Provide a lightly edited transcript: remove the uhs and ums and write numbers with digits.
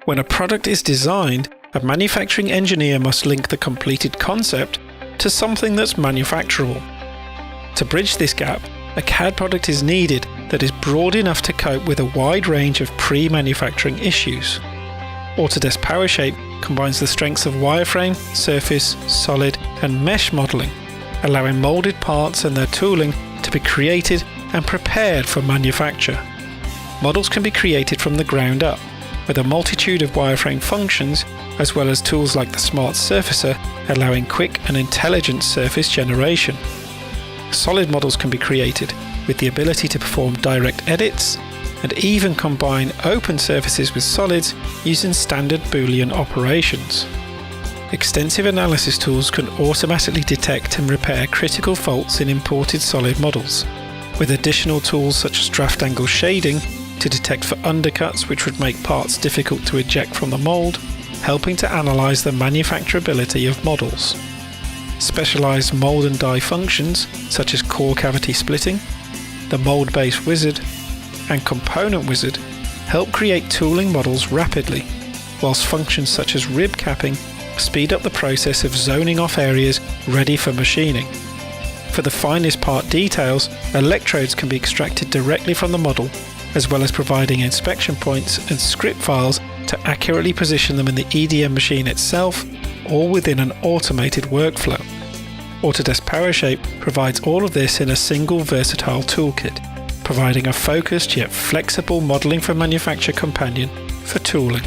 When a product is designed, a manufacturing engineer must link the completed concept to something that's manufacturable. To bridge this gap, a CAD product is needed that is broad enough to cope with a wide range of pre-manufacturing issues. Autodesk PowerShape combines the strengths of wireframe, surface, solid, and mesh modeling, allowing molded parts and their tooling to be created and prepared for manufacture. Models can be created from the ground up, with a multitude of wireframe functions, as well as tools like the Smart Surfacer, allowing quick and intelligent surface generation. Solid models can be created with the ability to perform direct edits and even combine open surfaces with solids using standard Boolean operations. Extensive analysis tools can automatically detect and repair critical faults in imported solid models, with additional tools such as draft angle shading to detect for undercuts which would make parts difficult to eject from the mold, helping to analyze the manufacturability of models. Specialized mold and die functions such as core cavity splitting, the mold base wizard, and component wizard help create tooling models rapidly, whilst functions such as rib capping speed up the process of zoning off areas ready for machining. For the finest part details, electrodes can be extracted directly from the model, as well as providing inspection points and script files to accurately position them in the EDM machine itself, all within an automated workflow. Autodesk PowerShape provides all of this in a single versatile toolkit, providing a focused yet flexible modeling for manufacture companion for tooling.